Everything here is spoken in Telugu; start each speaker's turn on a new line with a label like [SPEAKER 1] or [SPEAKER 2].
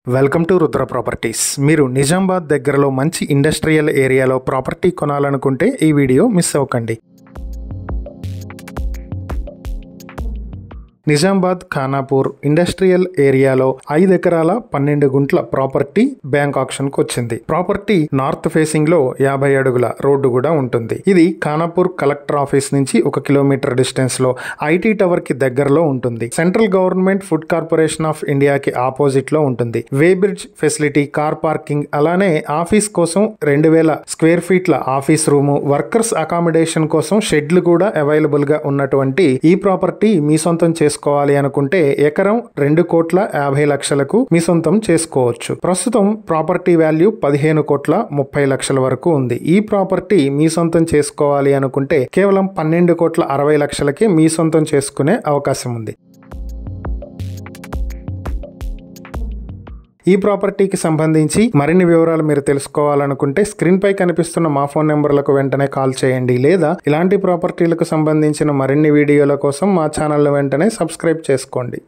[SPEAKER 1] Welcome to Rudra properties. మీరు నిజామాబాద్ దగ్గరలో మంచి ఇండస్ట్రియల్ ఏరియాలో ప్రాపర్టీ కొనాలనుకుంటే ఈ వీడియో మిస్ అవ్వకండి. నిజామాబాద్ ఖానాపూర్ ఇండస్ట్రియల్ ఏరియాలో 5 ఎకరాల 12 గుంట్ల ప్రాపర్టీ బ్యాంక్ ఆక్షన్కు వచ్చింది. ప్రాపర్టీ నార్త్ ఫేసింగ్ లో 50 అడుగుల రోడ్డు కూడా ఉంటుంది. ఇది ఖానాపూర్ కలెక్టర్ ఆఫీస్ నుంచి 1 కిలోమీటర్ డిస్టెన్స్ లో ఐటీ టవర్ కి దగ్గరలో ఉంటుంది. Central government food corporation of ఇండియాకి ఆపోజిట్ లో ఉంటుంది. వే బ్రిడ్జ్ ఫెసిలిటీ, కార్ పార్కింగ్, అలానే ఆఫీస్ కోసం 2000 స్క్వేర్ ఫీట్ల ఆఫీస్ రూము, వర్కర్స్ అకామిడేషన్ కోసం షెడ్లు కూడా అవైలబుల్ గా ఉన్నటువంటి ఈ ప్రాపర్టీ మీ సొంతం చేసుకోవాలి అనుకుంటే ఎకరం 2,50,00,000కు మీ సొంతం చేసుకోవచ్చు. ప్రస్తుతం ప్రాపర్టీ వాల్యూ 15,30,00,000 వరకు ఉంది. ఈ ప్రాపర్టీ మీ సొంతం చేసుకోవాలి అనుకుంటే కేవలం 12,60,00,000కే మీ సొంతం చేసుకునే అవకాశం ఉంది. ఈ ప్రాపర్టీకి సంబంధించి మరిన్ని వివరాలు మీరు తెలుసుకోవాలనుకుంటే స్క్రీన్ పై కనిపిస్తున్న మా ఫోన్ నెంబర్లకు వెంటనే కాల్ చేయండి, లేదా ఇలాంటి ప్రాపర్టీలకు సంబంధించిన మరిన్ని వీడియోల కోసం మా ఛానల్ వెంటనే సబ్స్క్రైబ్ చేసుకోండి.